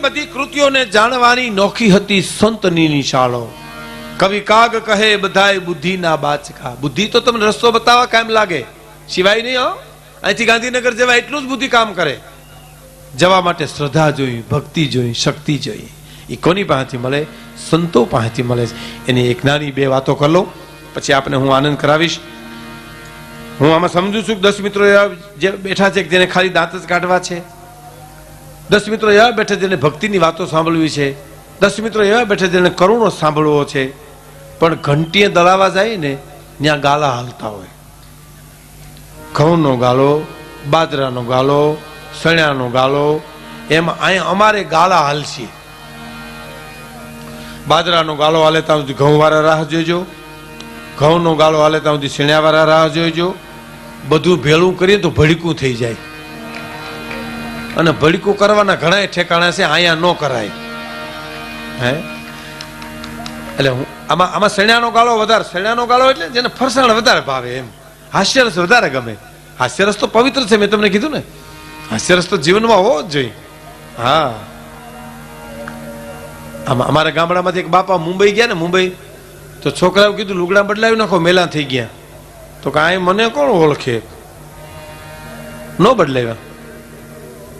બધી કૃતિઓને જાણવાની નોખી હતી સંતની નિશાળો. કવિ કાગ કહે બધાય બુદ્ધિના બાચકા. બુદ્ધિ તો તમને રસ્તો બતાવવા કામ લાગે, સિવાય નહીં. હો, અહીંથી ગાંધીનગર જવા એટલું જ બુદ્ધિ કામ કરે. જવા માટે શ્રદ્ધા જોઈ, ભક્તિ જોઈ, શક્તિ જોઈ. એ કોની પાસેથી મળે? સંતો પાસેથી મળે છે. એની એક નાની બે વાતો કરી લો, પછી આપને હું આનંદ કરાવીશ. હું આમાં સમજુ છું કે 10 મિત્રો એવા જે બેઠા છે કે જેને ખાલી દાંત જ કાઢવા છે. 10 મિત્રો એવા બેઠા જેને ભક્તિની વાતો સાંભળવી છે. 10 મિત્રો એવા બેઠા જેને કરુણો સાંભળવો છે. પણ ઘંટીએ દળાવા જાય ને ત્યાં ગાલા હાલતા હોય. ઘઉંનો ગાલો, બાજરાનો ગાલો, સણ્યાનો ગાલો, એમ અહીંયા અમારે ગાલા હાલશે. બાજરાનો ગાલો હાલે ત્યાં સુધી ઘઉં વાળા રાહ જોઈજો, ઘઉંનો ગાલો હાલે ત્યાં સુધી સણ્યા વાળા રાહ જોઈજો. બધું ભેળું કરીએ તો ભડકું થઈ જાય, અને ભડકું કરવાના ઘણા ઠેકાણા છે, અહીંયા ન કરાય. હે એટલે હું આમાં સણ્યાનો ગાળો વધારે. સણ્યાનો ગાળો એટલે જેને ફરસાણ વધારે ભાવે, એમ હાસ્યરસ વધારે ગમે. હાસ્યરસ તો પવિત્ર છે, મેં તમને કીધું ને. હાસ્યરસ તો જીવનમાં હોવો જ જોઈએ. હા, અમારા ગામડામાંથી એક બાપા મુંબઈ ગયા ને, મુંબઈ તો છોકરાઓ કીધું લુગડા બદલાવી નાખો, મેલા થઈ ગયા. તો કાંઈ મને કોણ ઓળખે, ન બદલાવ્યા.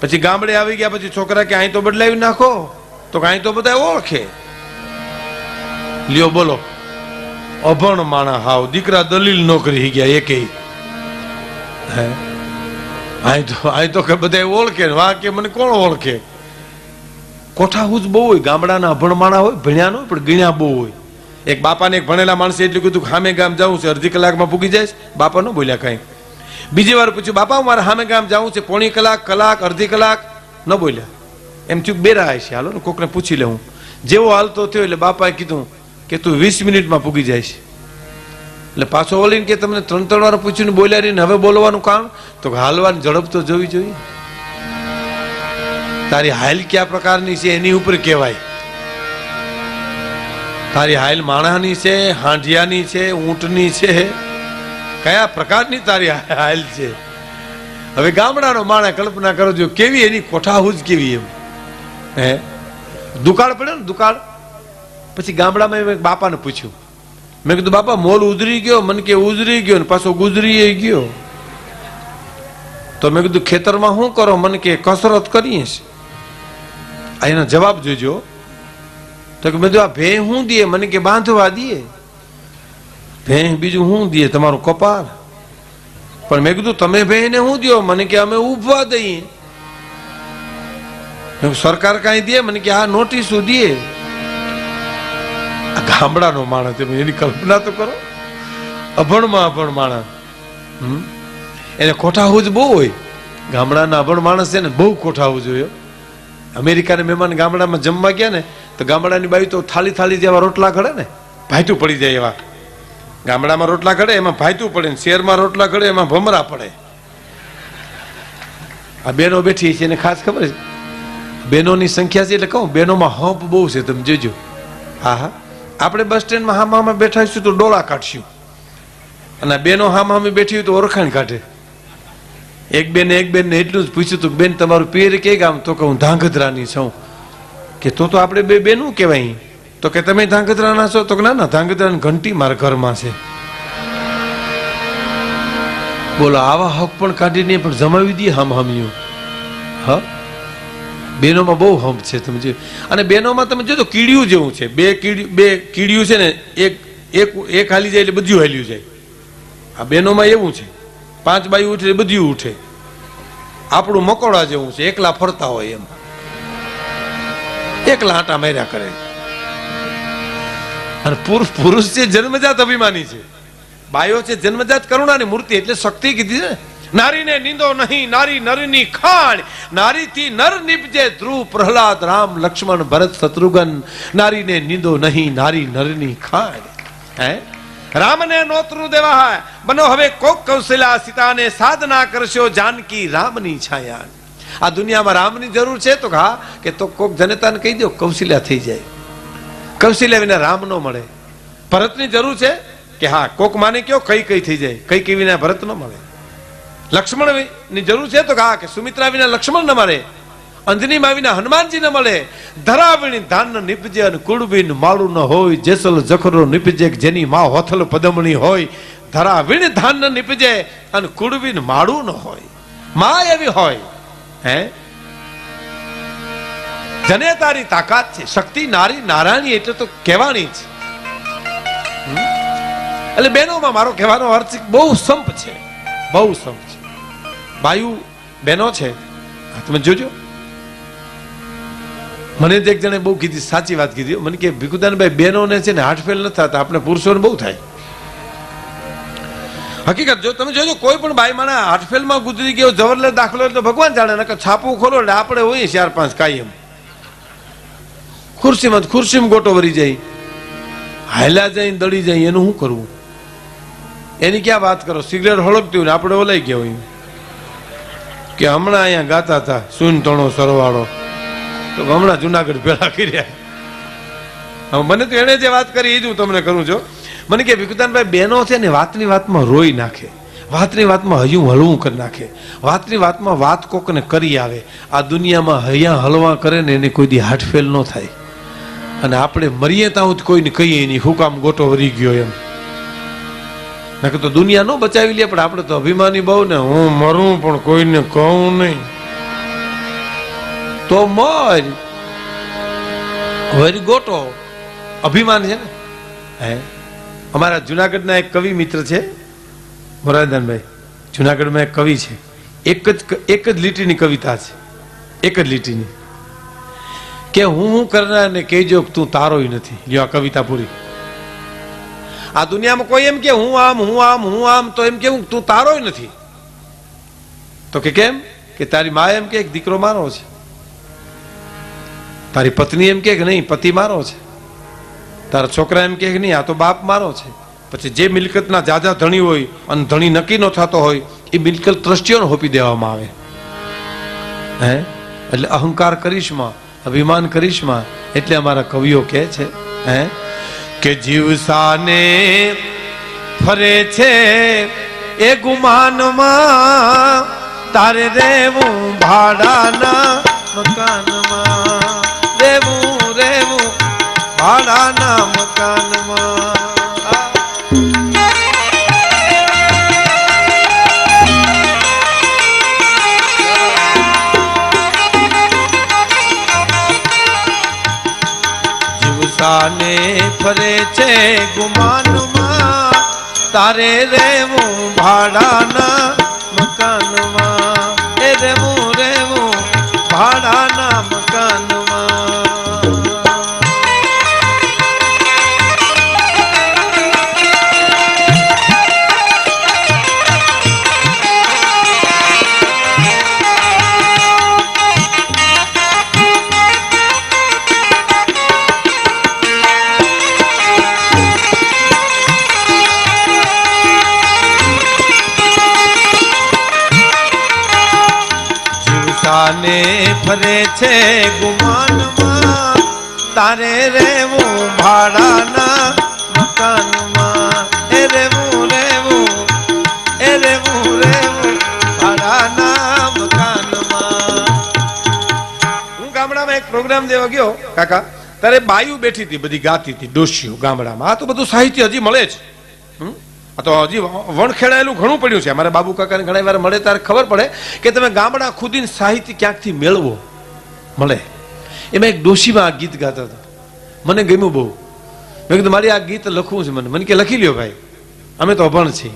પછી ગામડે આવી ગયા, પછી છોકરા કે અહીં તો બદલાવી નાખો, તો કાંઈ તો બધા ઓળખે. લ્યો બોલો, અભણ માણા હાવ, દીકરા દલીલ નો કરી ગયા એકેય. હે અહીં તો કે બધા ઓળખે, વાહ કે મને કોણ ઓળખે. કોઠાહૂજ બહુ હોય, ગામડાના અભણ માણા હોય, ભણ્યા ન હોય પણ ગણ્યા બહુ હોય. એક બાપાને એક ભણેલા માણસે એટલું કીધું, સામે ગામ જવું છે, અડધી કલાકમાં પૂગી જાય. બાપા ન બોલ્યા કાંઈ. બીજી વાર પૂછ્યું, બાપા મારે સામે ગામ જવું છે, પોણી કલાક, અડધી કલાક, ન બોલ્યા. એમ થયું બેરા છે, હાલો ને કોકને પૂછી લે. હું જેવો હાલતો થયો એટલે બાપાએ કીધું કે તું 20 મિનિટમાં પૂગી જાય છે. એટલે પાછો વળીને કે તમને 3 વાર પૂછ્યું બોલ્યા રહીને હવે બોલવાનું કામ? તો હાલવાની ઝડપ તો જોવી જોઈએ. તારી હાલ કયા પ્રકારની છે એની ઉપર કહેવાય. તારી હાલ માણાની છે, હાંઢિયાની છે, ઊંટની છે, કયા પ્રકારની તારી હાલ છે? હવે ગામડાનો માણા કલ્પના કરો છો કેવી એની કોઠાહૂજ કેવી. એમ હે દુકાળ પડે ને, દુકાળ. પછી ગામડામાં મેં બાપાને પૂછ્યું, મેં કીધું બાપા મોલ ઉધરી ગયો? મને કે ઉજરી ગયો ને પાછો ગુજરી ગયો. તો મેં કીધું ખેતરમાં શું કરો? મને કે કસરત કરીએ છીએ. એનો જવાબ જોજો. તો કે મેં કીધું આ ભેં શું દે? મને કે બાંધવા દે. ભેં બીજું શું દે? તમારું કપાળ. પણ મેં કીધું તમે ભેંને શું દો? મને કે અમે ઉભવા દઈએ. સરકાર કઈ દે? મને કે આ નોટિસો દે. આ ગામડાનો માણસ, એની કલ્પના તો કરો. અભણમાં અભણ માણસ, એને કોઠાહૂજ બહુ હોય. ગામડાના અભણ માણસ છે ને બહુ કોઠાહૂજ હોય. અમેરિકાના મહેમાન ગામડામાં જમવા ગયા ને તો ગામડાની બાઈ તો થાળી જેવા રોટલા ઘડે ને, ભાઈતું પડી જાય એવા. ગામડામાં રોટલા ઘડે એમાં ભાઈતું પડે, શહેરમાં રોટલા ઘડે એમાં ભમરા પડે. આ બેનો બેઠી છે એને ખાસ ખબર છે. બહેનોની સંખ્યા છે એટલે કહું, બહેનોમાં હંપ બહુ છે, તમે જોજો. હા હા, આપણે બસ સ્ટેન્ડમાં હામાં બેઠા છું તો ડોળા કાઢશું, અને બેનો હામાં બેઠી હોય તો ઓળખાણ કાઢે. એક બેને એટલું જ પૂછ્યું હતું, બેન તમારું પિયર કે ગામ? તો કે હું ધાંગધ્રાની છું. કે તો આપણે બે બેનું કહેવાય. તો કે તમે ધાંગધ્રાના છો? તો કે ના, ધાંગધ્રાની ઘંટી મારા ઘરમાં છે. બોલો, આવા હક પણ કાઢી નહીં પણ જમાવી દઈએ હામિયું. હા, બેનોમાં બહુ હંપ છે, તમે જો. અને બેનોમાં તમે જોજો કીડિયું જેવું છે. બે કીડિયું છે ને, એક હાલી જાય એટલે બધું હાલ્યું જાય. આ બેનોમાં એવું છે, 5 બાયું ઉઠે બધું ઉઠે. આપણું મકોડા જેવું છે, એકલા ફરતા હોય એમ, એકલા આટા માર્યા કરે. અને પુરુષ છે જન્મજાત અભિમાની છે, બાયો છે જન્મજાત કરુણાની મૂર્તિ. એટલે શક્તિ કીધી છે, નારીને નિંદો નહીં, નારી નરની ખાણ, નારીથી નર નિપજે ધ્રુવ, પ્રહલાદ, રામ, લક્ષ્મણ, ભરત, શત્રુઘ્ન. નારીને નિંદો નહીં, નારી નરની ખાણ. હે રામને નોતરું દેવા હોય બનો હવે કોક કૌશલ્યા, સીતાને સાધના કરશો જાનકી રામની છાયા. આ દુનિયામાં રામની જરૂર છે? તો હા, કે તો કોક જનતાને કહી દો કૌશલ્યા થઈ જાય. કૌશલ્યા વિના રામ ન મળે. ભરતની જરૂર છે? કે હા, કોક માને કયો કઈ થઈ જાય. કઈ વિના ભરત ન મળે. લક્ષ્મણ ની જરૂર છે? તો હા, કે સુમિત્રા વિના લક્ષ્મણ ન મળે. અંજની માવીના હનુમાનજી ને મળે. ધરાવીણી ધાન ન નીપજે અને કુળબીન માળું ન હોય, જેસલ જખરો નીપજે જેની માં હોથલ પદમણી હોય. ધરાવીણી ધાન ન નીપજે અને કુળબીન માળું ન હોય. માં એવી હોય હે જનેતાની તાકાત છે. શક્તિ નારી નારાયણી એટલે તો કહેવાની જ. એટલે બહેનોમાં મારો કહેવાનો અર્થ બહુ સંપ છે, બહુ સંપ છે. બાયુ બહેનો છે, તમે જોજો. મને એક જણે બહુ કીધી, સાચી વાત કીધી. મને કે ભીખુદાનભાઈ બહેનોને છે ને હાર્ટ ફેલ નથી થતા, આપણે પુરુષોને બહુ થાય. હકીકત જો તમે જોજો, કોઈ પણ બાઈ માણા હાર્ટ ફેલમાં ગુજરી ગયો, જવરલે દાખલો એટલે ભગવાન જાણે. નકર છાપું ખોલો એટલે આપણે હોઈએ 4-5 કાયમ. ખુરશીમાં ગોટો વરી જાય, હાયલા જાય દળી જાય, એનું શું કરવું? એની ક્યાં વાત કરો? સિગરેટ હળગતી હોય ને આપણે ઓલાઈ ગયા હોય કે હમણાં અહીંયા ગાતા હતા સુન તણો સરવાળો, તો હમણાં જુનાગઢ પેલા કર્યા. મને તો એને જે વાત કરી એ જ હું તમને કરું છું. મને કે ભીખુદાનભાઈ બહેનો છે ને વાતની વાતમાં રોઈ નાખે, વાતની વાતમાં હયું હળવું કરી નાખે, વાતની વાતમાં વાત કોકને કરી આવે. આ દુનિયામાં હૈયા હલવા કરે ને એને કોઈ દી હાર્ટ ફેલ ન થાય. અને આપણે મરીએ ત્યાં કોઈને કહીએ નહીં શું કામ ગોટો વરી ગયો એમ. નકર તો દુનિયા નો બચાવી લે, પણ આપણે તો અભિમાની બહુ ને, હું મરું પણ કોઈને કહું નહીં તો મર વરી ગોટો. અભિમાન છે ને. હે અમારા જુનાગઢના એક કવિ મિત્ર છે મોરારદાનભાઈ, જુનાગઢમાં એક કવિ છે. એક જ લીટીની કવિતા છે, એક જ લીટીની કે હું કરનાર ને કહેજો તું તારોય નથી. લ્યો આ કવિતા પૂરી. આ દુનિયામાં કોઈ એમ કે હું આમ તો એમ કેવું તું તારોય નથી. તો કે કેમ? કે તારી મા એમ કે દીકરો મારો છે, તારી પત્ની એમ કે નહીં પતિ મારો છે, તારા છોકરા એમ કે નહીં આ તો બાપ મારો છે. પછી જે મિલકતના જાજા ધણી હોય અને ધણી નક્કી ન થતો હોય એ મિલકત ટ્રસ્ટીઓને હોપી દેવામાં આવે. હે એટલે અહંકાર કરીશમાં, અભિમાન કરીશમાં. એટલે અમારા કવિઓ કહે છે હે કે જીવસાને ફરે છે એ ગુમાનમાં, તારે રેવું ભાડાના મકાનમાં, રેવું ભાડાના મકાનમાં. જીવસાને ફરે છે ગુમાનમાં, તારે રેવું ભાડાના મકાનમાં, એ રેવું ભાડાના મકાનમાં. ને ફરે છે ગુમાનમાં, તારે રેવું ભાડાના મકાનમાં, એ રેવું ભાડાના મકાનમાં. હું ગામડામાં એક પ્રોગ્રામ દેવા ગયો કાકા, ત્યારે બાયુ બેઠી હતી, બધી ગાતી હતી, ડોશીઓ ગામડામાં. આ તો બધું સાહિત્ય હજી મળે છે. આ તો હજી વણખેડાયેલું ઘણું પડ્યું છે. અમારા બાબુ કાકાને ઘણા વાર મળે ત્યારે ખબર પડે કે તમે ગામડા ખુદીને સાહિત્ય ક્યાંકથી મેળવો મળે. એમાં એક ડોશીમાં આ ગીત ગાતા હતા, મને ગમ્યું બહુ. મેં કીધું મારી આ ગીત લખવું છે. મને કે લખી લ્યો ભાઈ, અમે તો અભણ છીએ.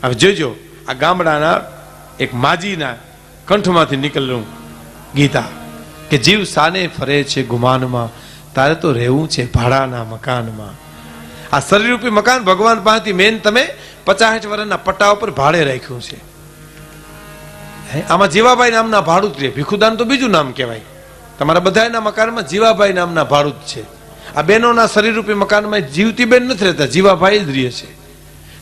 હવે જોજો આ ગામડાના એક માજીના કંઠમાંથી નીકળેલું ગીતા કે જીવ સાને ફરે છે ગુમાનમાં, તારે તો રહેવું છે ભાડાના મકાનમાં. આ શરીરરૂપી મકાન ભગવાન પાસેથી મેન તમે 50 વર્ષના પટ્ટા ઉપર ભાડે રાખ્યું છે. આમાં જીવાભાઈ નામના ભાડુત રહે. ભીખુદાન તો બીજું નામ કહેવાય. તમારા બધાના મકાનમાં જીવાભાઈ નામના ભાડુત છે. આ બહેનોના શરીરરૂપી મકાનમાં જીવતી બેન નથી રહેતા, જીવાભાઈ જ રહે છે.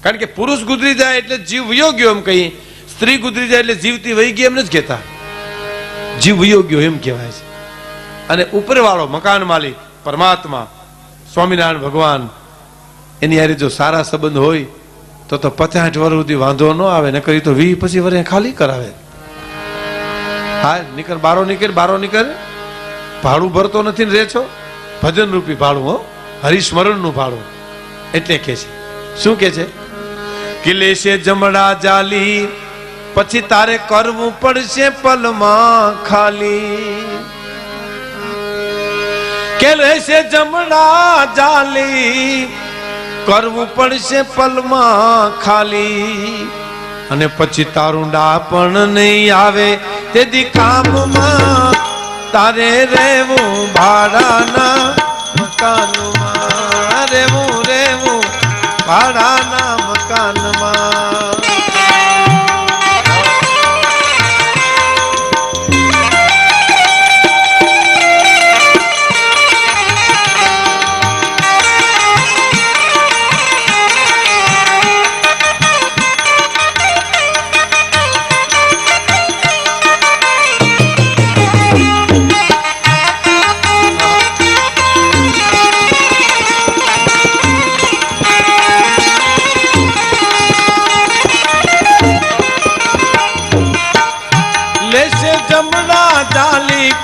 કારણ કે પુરુષ ગુજરી જાય એટલે જીવ વયો ગયો એમ કહીએ, સ્ત્રી ગુજરી જાય એટલે જીવતી વહી ગઈ એમ નથી કહેતા, જીવ વયો ગયો એમ કહેવાય છે. અને ઉપરવાળો મકાન માલિક પરમાત્મા સ્વામિનારાયણ ભગવાન, એની હારે જો સારા સંબંધ હોય તો 50 વર્ષ સુધી વાંધો ન આવે, નકર તો 20-25 વર્ષ ખાલી કરાવે. હા નીકળ, બારો નીકળ, બારો નીકળ. ભાડું ભરતો નથી ને રે છો? ભજન રૂપી ભાડું, હો, હરિસ્મરણ નું ભાડું. એટલે કે છે, શું કે છે? કિલે છે જમડા જાલી, પછી તારે કરવું પડશે પલમાં ખાલી. કે લેશે જમડા જાલી, કરવું પડશે પલમાં ખાલી. અને પછી તારું ડાપણ નહીં આવે તેથી કામમાં તારે રહેવું ભાડાના મકાનમાં. રહેવું રહેવું ભાડાના મકાનમાં.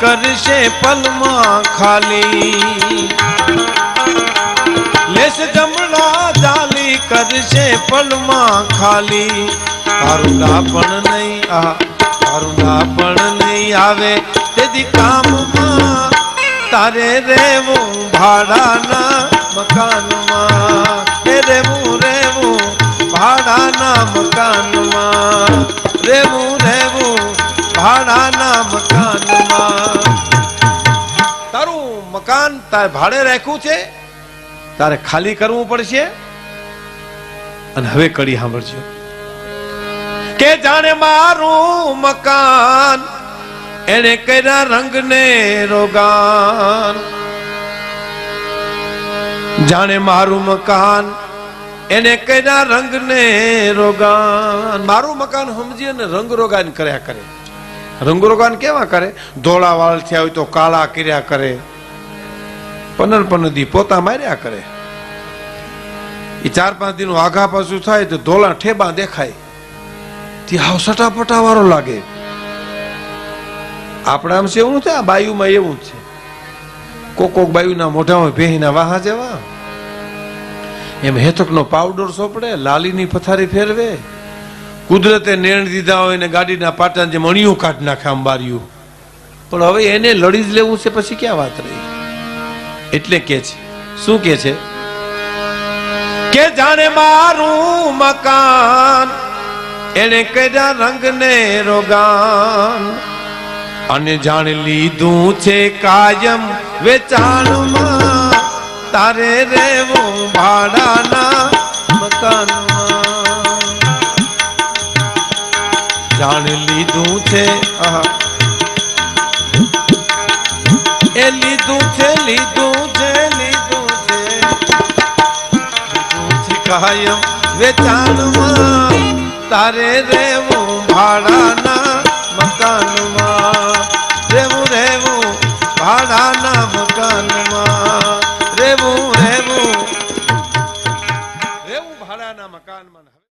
કરશે પલમાં ખાલી. લેશ જમણા જાલી કરશે પલમાં ખાલી. તારું ડાપણ નહીં, તારું ડાપણ નહીં આવે તેથી કામમાં તારે રહેવું ભાડાના મકાનમાં. રહેવું રહેવું ભાડાના મકાનમાં. રહેવું રહેવું ભાડાના મકાનમાં. તારું મકાન તારે ભાડે રાખ્યું છે, તારે ખાલી કરવું પડશે. અને હવે કડી સાંભળજો કે જાણે મારું મકાન એને કર્યા રંગને રોગાન. જાણે મારું મકાન એને કર્યા રંગને રોગાન. મારું મકાન સમજી ને રંગ રોગાન કર્યા કરે. રંગરોગાન કેવા કરે? ધોળા વાળ થયા હોય તો કાળા કર્યા કરે, 15 દી પોતા માર્યા કરે. એ 4-5 દી નું આઘા પાછું થાય તો ધોળા ઠેબા દેખાય, તે હાવ સટાપટા વાળો લાગે. આપણા આમ છે એવું નથી, આ બાયુમાં એવું છે. કોક બાયુના મોઢામાં ભેહીના વાહા જેવા. એમ હેતકનો પાવડર સોપડે, લાલીની પથારી ફેરવે. કુદરતે નેણ દીધા હોય ને ગાડીના પાટા જે મણિયું કાઢ નાખે અંબારિયું. પણ હવે એને લડી જ લેવું છે, પછી ક્યાં વાત રહી? એટલે કે છે, શું કે છે? કે જાણે મારું મકાન એને કર્યા રંગને રોગાન. અને જાણે લીધું છે કાયમ વેચાણમાં તારે રહેવું ભાડાના મકાનમાં. જાણ લીધું છે એ લીધું છે, લીધું છે, લીધું છે, લીધું છે કાયમ વેચાણમાં તારે રહેવું ભાડાના